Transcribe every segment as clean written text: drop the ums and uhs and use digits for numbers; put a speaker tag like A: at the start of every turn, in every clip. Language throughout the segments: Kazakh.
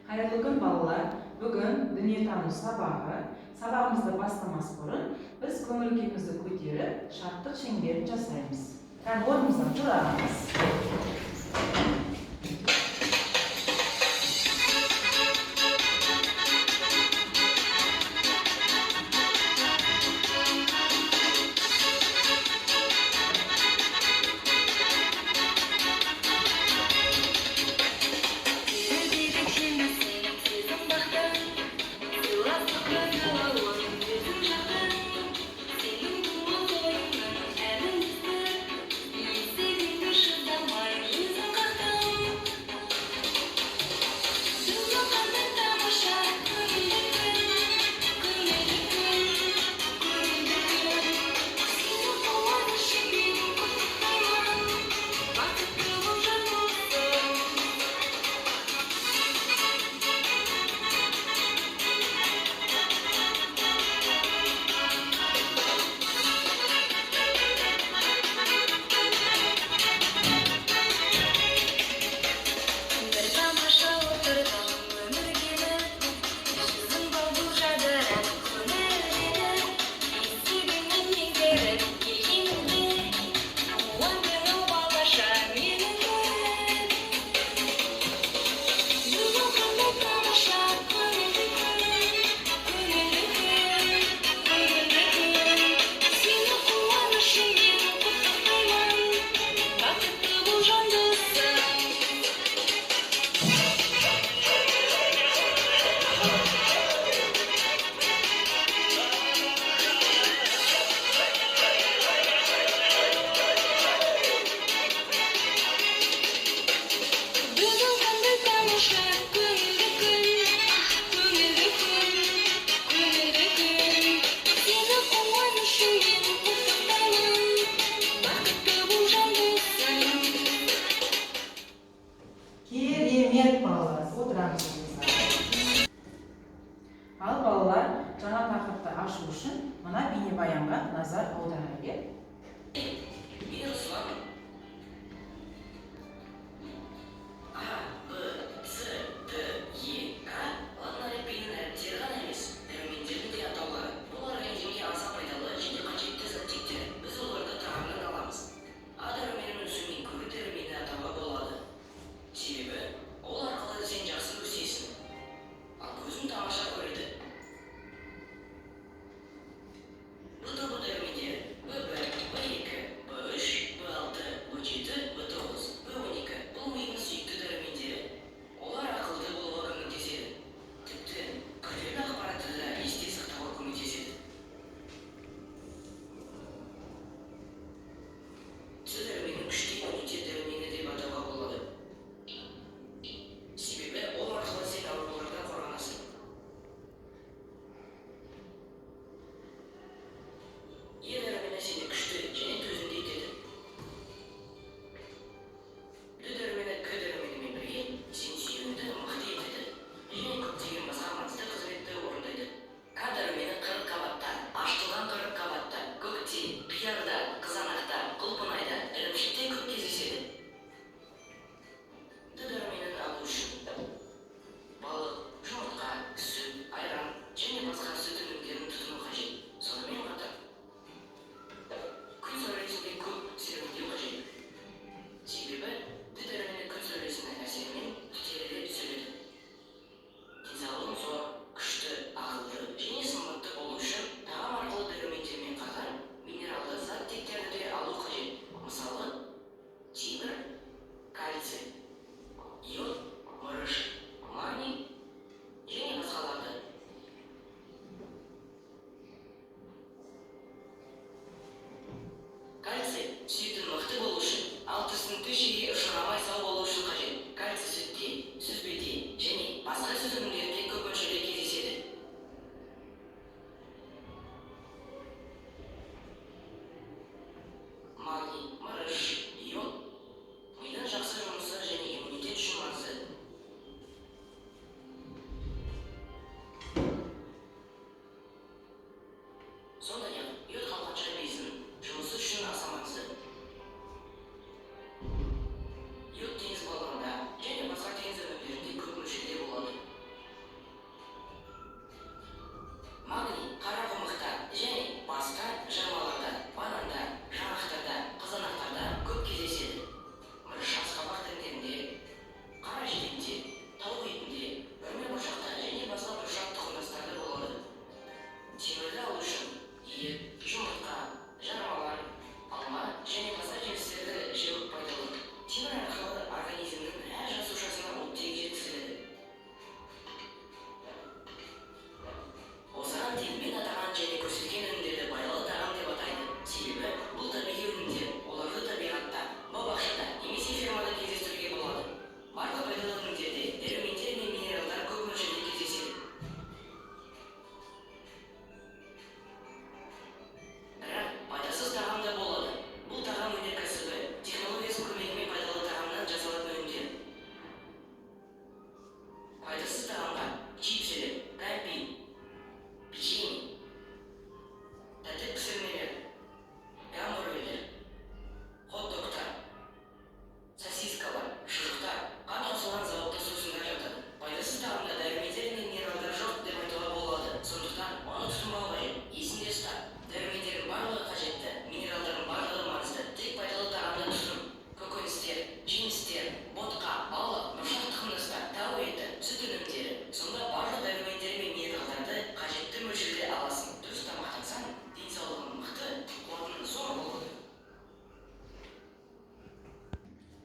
A: Hayırlı gün balalar. Bugün dünyetanu sabahı. Sabahımızda başlamaz burun biz köңүл-күйimizni көтеріп, шаттық шеңберін жасаймыз. Yani орнымыздан тұрамыз.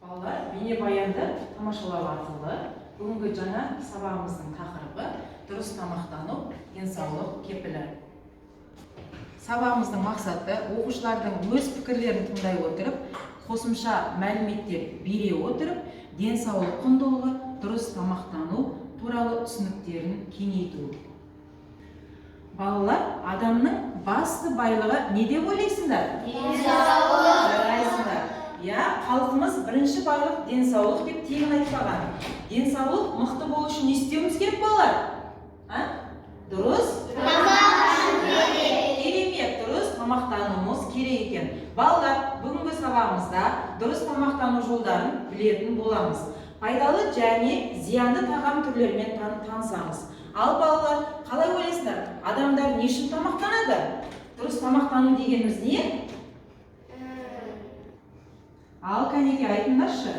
A: Балалар, бейнебаянды тамашалау арқылы бүгінгі жаңа сабағымыздың тақырыбы дұрыс тамақтану, денсаулық кепілі. Сабағымыздың мақсаты оқушылардың өз пікірлерін тыңдай отырып, қосымша мәліметтер бере отырып, денсаулық құндылығы, дұрыс тамақтану туралы түсініктерін кеңейту. Балалар, адамның басты байлығы не деп ойлайсыңдар? Денсаулық. Я, халқымыз бірінші байлық денсаулық деп тегін айтпаған. Денсаулық мықты болу үшін не істеуіміз керек балалар? Дұрыс? Керемет, дұрыс тамақтануымыз керек екен. Балалар, бүгінгі сабағымызда дұрыс тамақтану жолдарын білетін боламыз. Пайдалы және зиянды тағам түрлерімен танысамыз. Ал балалар, қалай ойлайсыңдар? Адамдар не үшін тамақтанады? Дұрыс тамақтану дегеніміз не? Ал кәнеке айтыңдаршы.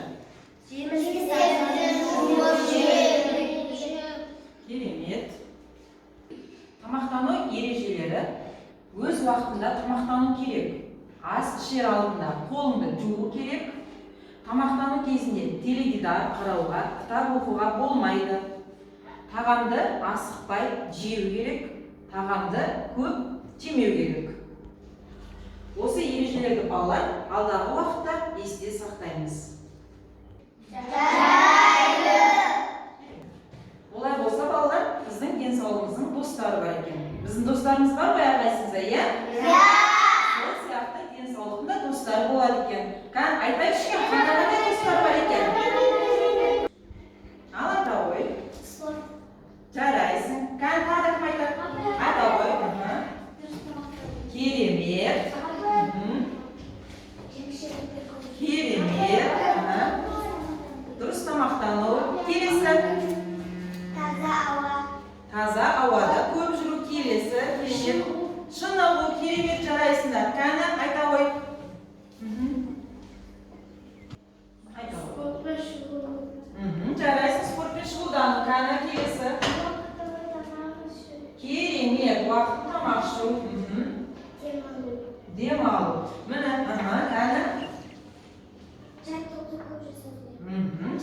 A: Керемет. Тамақтану ережелері өз уақытында тамақтану керек. Ас ішер алдында қолыңды жуу керек. Тамақтану кезінде теледидар қарауға, кітап оқуға болмайды. Тағамды асықпай жеу керек. Тағамды көп жемеу керек. Осы ережелерді балалар алдағы уақытта есте сақтаймыз. Олай болса балалар, біздің денсаулығымыздың достары бар екен. Біздің достарымыз бар ғой әрқайсымызда, иә? Сол сияқты денсаулықтың да достары болады екен. Айтайықшы кім, қандай достар бар екен? Ал айта ғой. Жарайсың. Тағы кім айтады? Айта ғой. Керемет. Керемет. Дұрыс тамақтану. Келесі. Таза ауада көп жүру. Келесі. Керемет. Шынығу. Керемет, жарайсыңдар. Кәні айта ғой. Айта ғой. Жарайсың, спортпен шұғылдану. Кәні келесі. Керемет. Уақытын тамақ ішу. Демалу. Міне, кәні.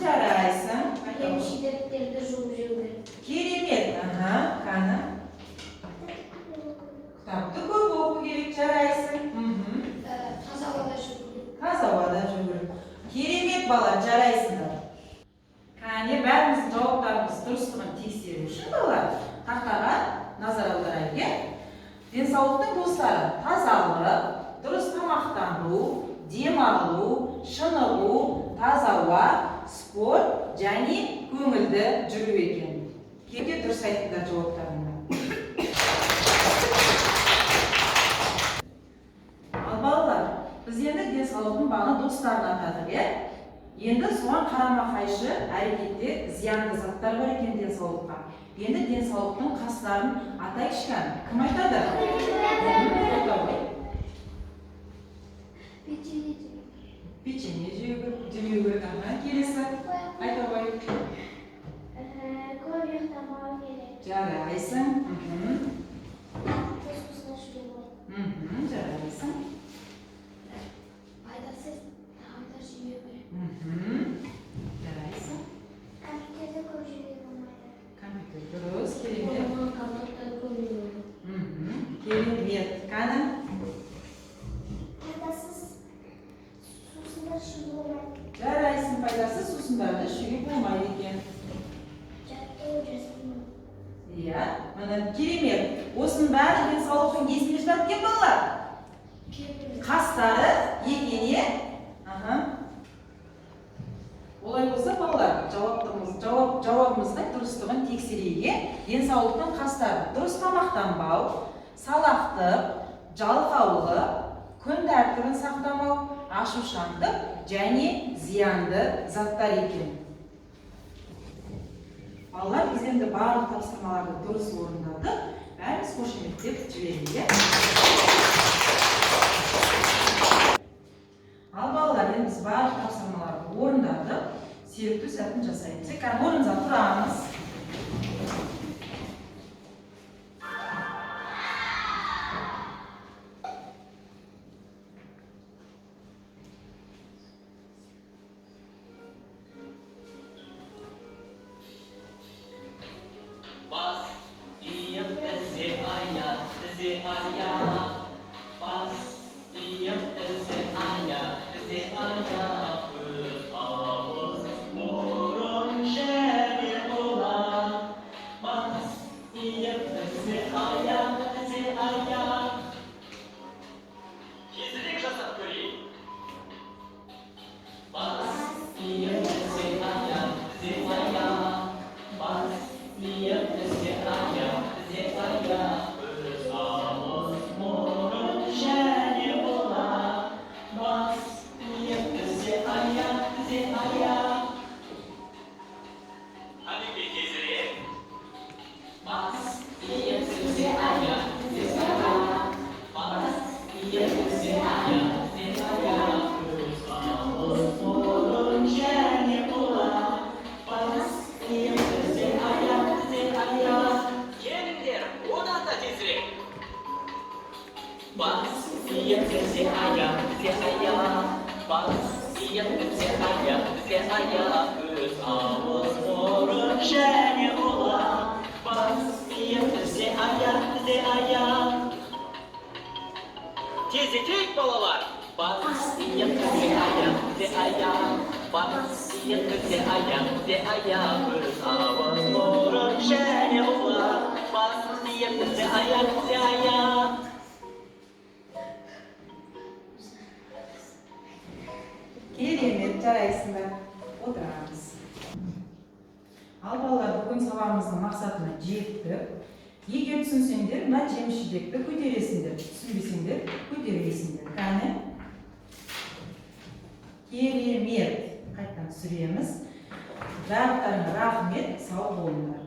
A: Жарайсың.
B: Жеміс-жидектерді жуып жеу керек.
A: Керемет. Кәні. Кітапты көп оқу керек. Жарайсың.
B: Таза ауада жүру керек.
A: Таза ауада жүру. Керемет бала, жарайсыңдар. Кәне, бәріміздің жауаптарымыз дұрыстығын тексеру үшін балалар тақтаға назар аударайық. Денсаулықтың достары: тазалық, дұрыс тамақтану, демалу, шынығу, таза ауа, спорт және көңілді жүру екен. Кейде дұрыс айтыңдар жауаптарында. Ал балалар, біз енді денсаулықтың баға достарын атадық, енді соған қарама-қайшы әрекетте зиянды заттар бар екен денсаулыққа. Енді денсаулықтың қастарын атайықшы. Кім айтады? Печенье жеу керек. Келесі. Айта ғой.
B: Көп ұйықтамау керек.
A: Жарайсың. Жарайсың.
B: Пайдасыз тағамдар жемеу керек.
A: Жарайсың.
B: Компьютерді көп жеуге болмайды.
A: Компьютер дұрыс, керемет.
B: Компьютерді көп жеуге болмайды.
A: Керемет. Кәні?
B: Пайдасыз сусындар ішуге болмайды.
A: Жарайсың, пайдасыз сусындарды ішуге болмайды екен.
B: Жаттығу жасамау.
A: Иә, керемет. Осының бәрі денсаулықтың несіне жатады екен балалар? Қастары екене. Олай болса балалар, жауабымыздың дұрыстығын тексерейге. Денсаулықтың қастары: дұрыс тамақтанбау, салақтық, жалқаулы, күн тәртібін сақтамау, ашушаңдық және зиянды заттар екен. Балалар, біз енді барлық тапсырмаларды дұрыс орындадық. Бәріміз қошеметтеп жіберейік. Ал балалар, енді біз барлық тапсырмаларды орындадық. Серікті сәтін жасаймыз. Орныңызға тұрамыз.
C: ayağımız ağız burun şeni olamaz. Yepyeni ayak, ayak. Gizlilik kasap göreyim. Bas, yepyeni ayak, ayak. Bas, yepyeni ayak, ayak. Öz ağız burun şeni olamaz. Yepyeni ayak, ayak. Hadi bir gezeyim. Bas, yepyeni ayak, ayak. Bas, yepyeni ayak, ayak. Öz ağız burun şeni olamaz. Yepyeni ayak, ayak. Gelinler, odan da tezirek. Bas, yepyeni ayak, ayak. Bas, yepyeni ayak, ayak. Öz ağız burun şeni olamaz. Yepyeni ayak, ayak. Tezecek balalar. Bas, yepyeni ayak, ayak. Bas, yepyeni ayak, ayak. Öz ağız burun şeni olamaz. Yepyeni ayak, ayak.
A: Керемет, жарайсыңдар. Отырамыз. Ал балалар, бүгін сабағымыздың мақсатына жеттік. Егер түсінсеңдер, мына жеміс жидекті көтересіңдер. Түсінбесеңдер, көтермейсіңдер. Қане? Керемет. Қайттан түсіреміз. Барлықтарыңа рахмет, сау болыңдар.